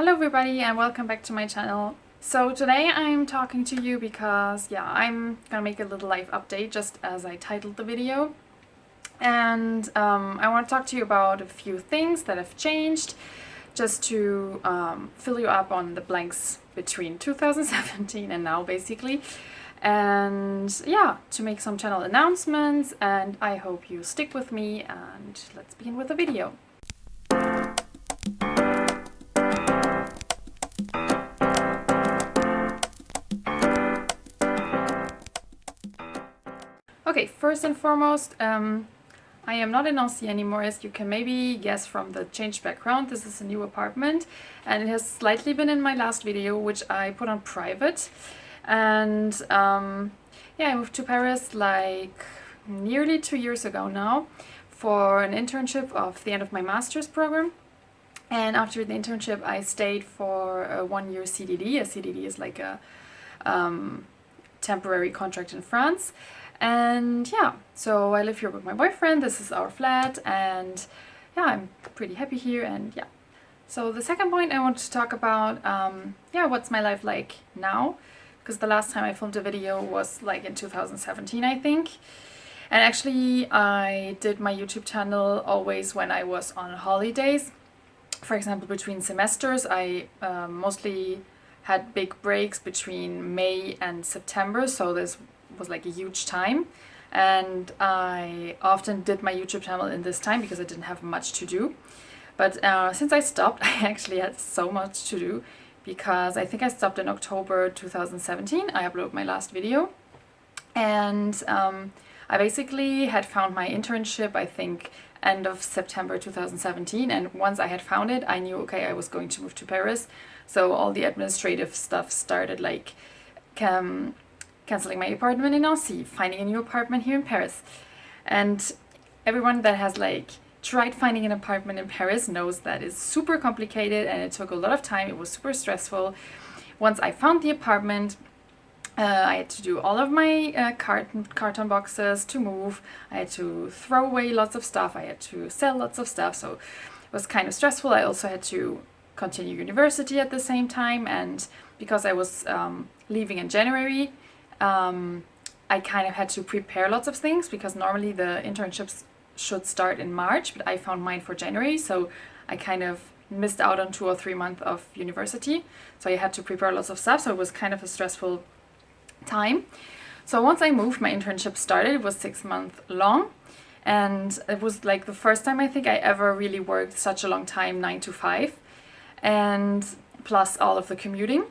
Hello everybody and welcome back to my channel. So today I'm talking to you because I'm gonna make a little life update just as I titled the video. And I want to talk to you about a few things that have changed just to fill you up on the blanks between 2017 and now basically. And to make some channel announcements, and I hope you stick with me, and let's begin with the video. Okay, first and foremost, I am not in Nancy anymore, as you can maybe guess from the changed background. This is a new apartment and it has slightly been in my last video, which I put on private. And I moved to Paris like nearly 2 years ago now for an internship of the end of my master's program. And after the internship I stayed for a 1-year CDD. A CDD is like a temporary contract in France. And so I live here with my boyfriend. This is our flat, and I'm pretty happy here. And so the second point I want to talk about, what's my life like now, because the last time I filmed a video was like in 2017, I think. And actually I did my YouTube channel always when I was on holidays. For example, between semesters, I mostly had big breaks between May and September, so this was like a huge time, and I often did my YouTube channel in this time because I didn't have much to do. But since I stopped, I actually had so much to do, because I think I stopped in October 2017. I uploaded my last video, and I basically had found my internship, I think end of September 2017, and once I had found it, I knew, okay, I was going to move to Paris. So all the administrative stuff started, like cancelling my apartment in Nancy, finding a new apartment here in Paris. And everyone that has like tried finding an apartment in Paris knows that it's super complicated and it took a lot of time. It was super stressful. Once I found the apartment, I had to do all of my carton boxes to move. I had to throw away lots of stuff. I had to sell lots of stuff. So it was kind of stressful. I also had to continue university at the same time. And because I was leaving in January, I kind of had to prepare lots of things, because normally the internships should start in March, but I found mine for January. So I kind of missed out on 2 or 3 months of university. So I had to prepare lots of stuff. So it was kind of a stressful time. So once I moved, my internship started. It was 6 months long, and it was like the first time I think I ever really worked such a long time, 9 to 5, and plus all of the commuting.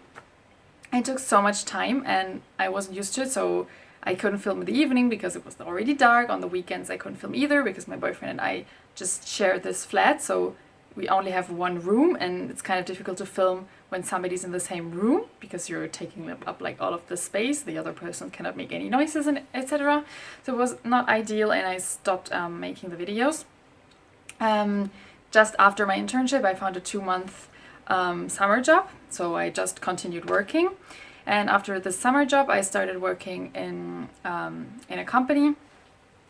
It took so much time and I wasn't used to it, so I couldn't film in the evening because it was already dark. On the weekends I couldn't film either because my boyfriend and I just share this flat, so we only have one room, and it's kind of difficult to film when somebody's in the same room because you're taking up like all of the space. The other person cannot make any noises, and etc. So it was not ideal, and I stopped making the videos. Just after my internship I found a 2-month summer job, so I just continued working. And after the summer job I started working in a company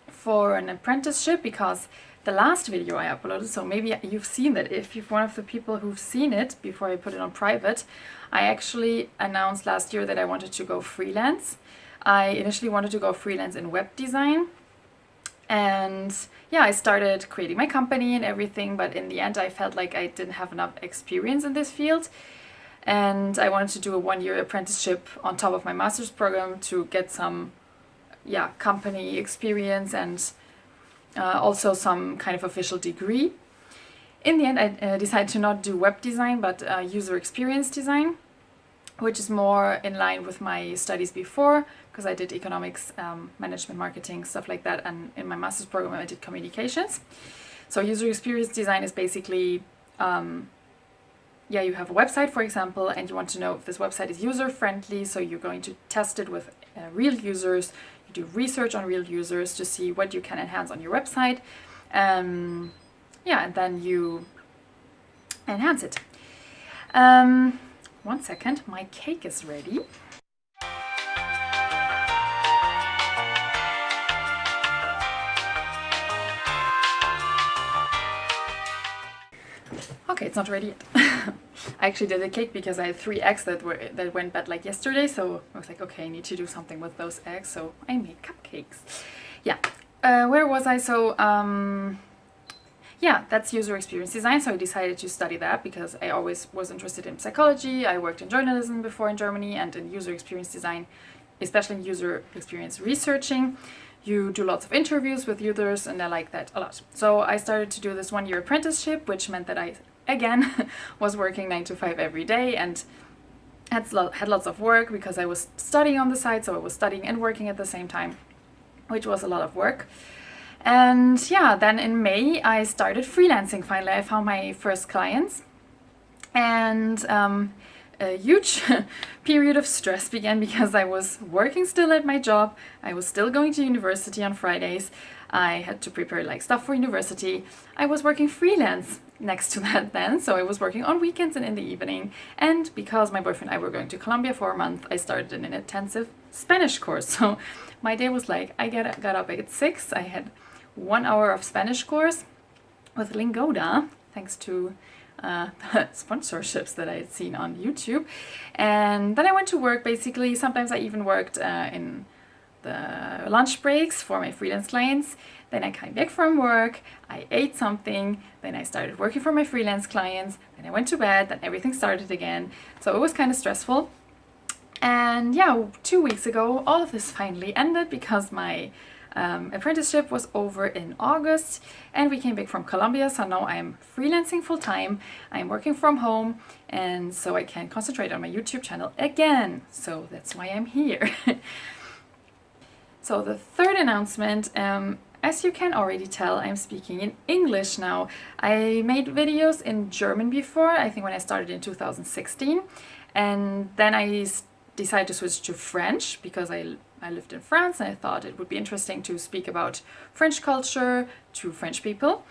for an apprenticeship, because the last video I uploaded, so maybe you've seen that, if you're one of the people who've seen it before I put it on private, I actually announced last year that I wanted to go freelance. I initially wanted to go freelance in web design, and I started creating my company and everything, but in the end I felt like I didn't have enough experience in this field, and I wanted to do a 1-year apprenticeship on top of my master's program to get some company experience and also some kind of official degree. In the end I decided to not do web design, but user experience design, which is more in line with my studies before, because I did economics, management, marketing, stuff like that, and in my master's program I did communications. So user experience design is basically, you have a website, for example, and you want to know if this website is user-friendly, so you're going to test it with real users. You do research on real users to see what you can enhance on your website, and then you enhance it. 1 second, my cake is ready. Okay, it's not ready yet. I actually did a cake because I had 3 eggs that went bad like yesterday, so I was like, okay, I need to do something with those eggs, so I made cupcakes. Yeah, where was I? So, yeah, that's user experience design, so I decided to study that because I always was interested in psychology. I worked in journalism before in Germany, and in user experience design, especially in user experience researching, you do lots of interviews with users, and I like that a lot. So I started to do this 1-year apprenticeship, which meant that I, again, was working 9 to 5 every day and had lots of work because I was studying on the side, so I was studying and working at the same time, which was a lot of work. And yeah, then in May I started freelancing. Finally, I found my first clients, and a huge period of stress began because I was working still at my job. I was still going to university on Fridays. I had to prepare like stuff for university. I was working freelance next to that then, so I was working on weekends and in the evening. And because my boyfriend and I were going to Colombia for a month, I started an intensive Spanish course. So my day was like, I got up at 6. I had 1 hour of Spanish course with Lingoda, thanks to sponsorships that I had seen on YouTube. And then I went to work. Basically, sometimes I even worked in the lunch breaks for my freelance clients. Then I came back from work, I ate something, then I started working for my freelance clients, then I went to bed, then everything started again. So it was kind of stressful. And yeah, 2 weeks ago, all of this finally ended because my apprenticeship was over in August, and we came back from Colombia. So now I'm freelancing full time. I'm working from home, and so I can concentrate on my YouTube channel again. So that's why I'm here. So the third announcement, as you can already tell, I'm speaking in English now. I made videos in German before, I think when I started in 2016, and then I decided to switch to French because I lived in France, and I thought it would be interesting to speak about French culture to French people,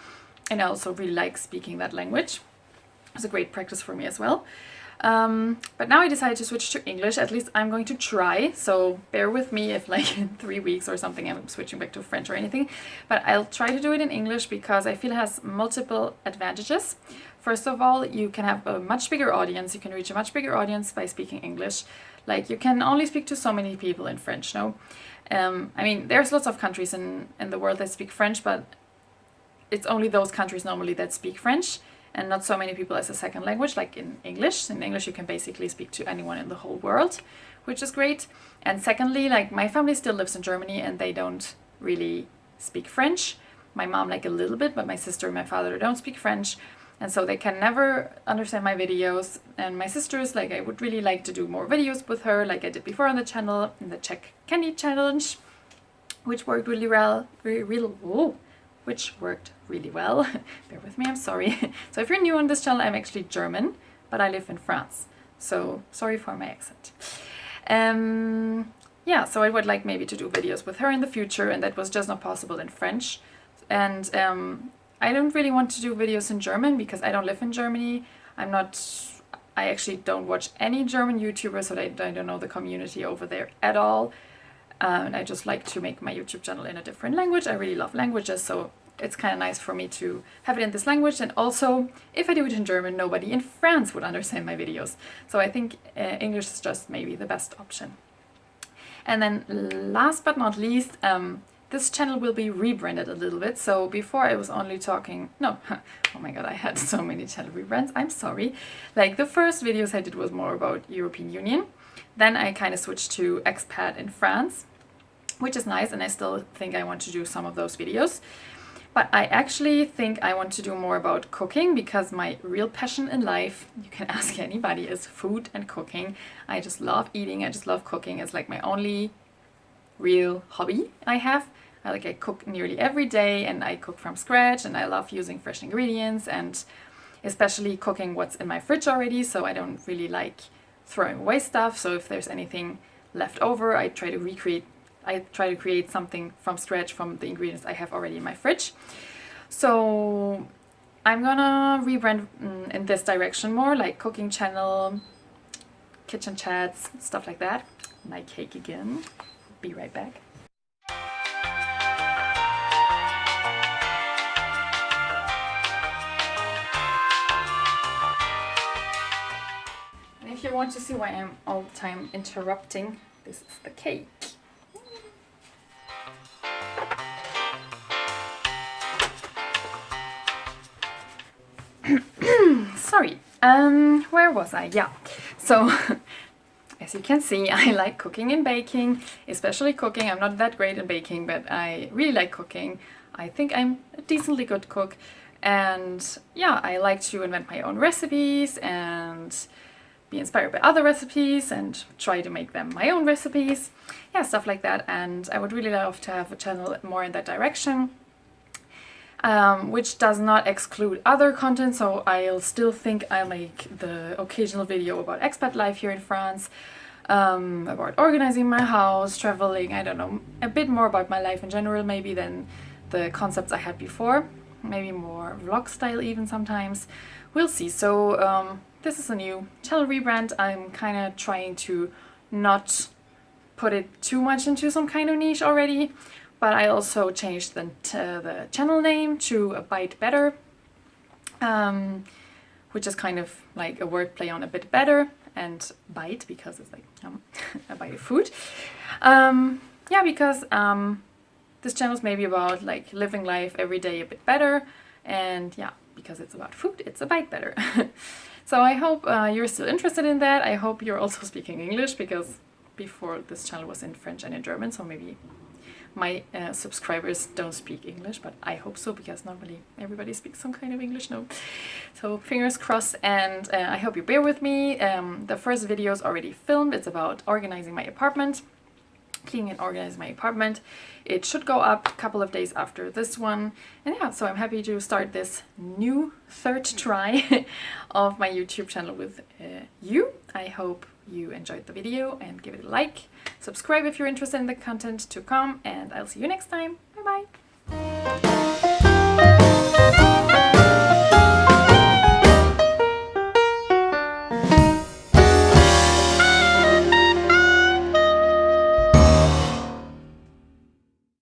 and I also really like speaking that language. It was a great practice for me as well. But now I decided to switch to English. At least I'm going to try, so bear with me if like in 3 weeks or something I'm switching back to French or anything. But I'll try to do it in English because I feel it has multiple advantages. First of all, you can have a much bigger audience. You can reach a much bigger audience by speaking English. Like, you can only speak to so many people in French, no? I mean, there's lots of countries in the world that speak French, but it's only those countries normally that speak French, and not so many people as a second language, like in English. In English, you can basically speak to anyone in the whole world, which is great. And secondly, like, my family still lives in Germany, and they don't really speak French. My mom, like, a little bit, but my sister and my father don't speak French. And so they can never understand my videos. And my sister's like, I would really like to do more videos with her, like I did before on the channel, in the Czech Candy Challenge, which worked really well. Which worked really well. Bear with me, I'm sorry. So if you're new on this channel, I'm actually German, but I live in France. So sorry for my accent. Yeah, so I would like maybe to do videos with her in the future, and that was just not possible in French. And I don't really want to do videos in German because I don't live in Germany. I actually don't watch any German YouTubers, so I don't know the community over there at all. And I just like to make my YouTube channel in a different language. I really love languages, so it's kind of nice for me to have it in this language. And also, if I do it in German, nobody in France would understand my videos. So I think English is just maybe the best option. And then last but not least, this channel will be rebranded a little bit. So before I was only talking, no, oh my god, I had so many channel rebrands, I'm sorry. Like, the first videos I did was more about European Union. Then I kind of switched to expat in France, which is nice, and I still think I want to do some of those videos. But I actually think I want to do more about cooking, because my real passion in life, you can ask anybody, is food and cooking. I just love eating, I just love cooking. It's like my only real hobby I have. I cook nearly every day, and I cook from scratch, and I love using fresh ingredients, and especially cooking what's in my fridge already, so I don't really like throwing away stuff. So if there's anything left over, I try to create something from scratch from the ingredients I have already in my fridge. So I'm gonna rebrand in this direction more, like cooking channel, kitchen chats, stuff like that. My cake again. Be right back. if you want to see why I'm all the time interrupting, this is the cake. Sorry, where was I? Yeah, so as you can see, I like cooking and baking, especially cooking. I'm not that great in baking, but I really like cooking. I think I'm a decently good cook, and yeah, I like to invent my own recipes and be inspired by other recipes and try to make them my own recipes. Yeah, stuff like that, and I would really love to have a channel more in that direction. Which does not exclude other content, so I'll still think I'll make the occasional video about expat life here in France, about organizing my house, traveling, I don't know, a bit more about my life in general maybe than the concepts I had before, maybe more vlog style even sometimes, we'll see. So this is a new channel rebrand. I'm kind of trying to not put it too much into some kind of niche already. But I also changed the channel name to A Bite Better, which is kind of like a wordplay on a bit better, and bite because it's like a bite of food. Yeah, because this channel is maybe about like living life every day a bit better, and yeah, because it's about food, it's a bite better. So I hope you're still interested in that. I hope you're also speaking English, because before this channel was in French and in German, so maybe my subscribers don't speak English, but I hope so, because normally everybody speaks some kind of English, no? So fingers crossed, and I hope you bear with me. The first video is already filmed. It's about organizing my apartment, cleaning and organizing my apartment. It should go up a couple of days after this one. And yeah, so I'm happy to start this new third try of my YouTube channel with you. I hope you enjoyed the video and give it a like. Subscribe if you're interested in the content to come, and I'll see you next time.